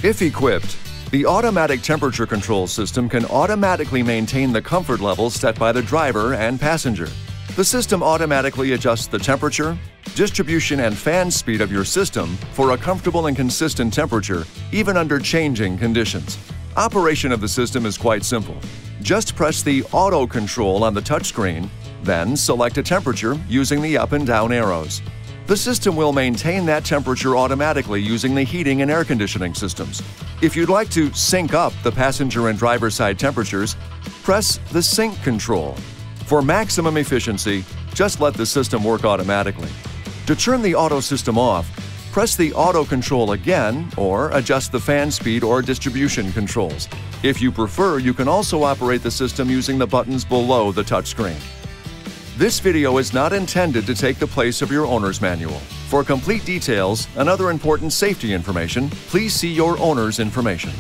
If equipped, the automatic temperature control system can automatically maintain the comfort levels set by the driver and passenger. The system automatically adjusts the temperature, distribution, and fan speed of your system for a comfortable and consistent temperature, even under changing conditions. Operation of the system is quite simple. Just press the Auto Control on the touchscreen, then select a temperature using the up and down arrows. The system will maintain that temperature automatically using the heating and air conditioning systems. If you'd like to sync up the passenger and driver side temperatures, press the Sync control. For maximum efficiency, just let the system work automatically. To turn the auto system off, press the Auto Control again or adjust the fan speed or distribution controls. If you prefer, you can also operate the system using the buttons below the touchscreen. This video is not intended to take the place of your owner's manual. For complete details and other important safety information, please see your owner's information.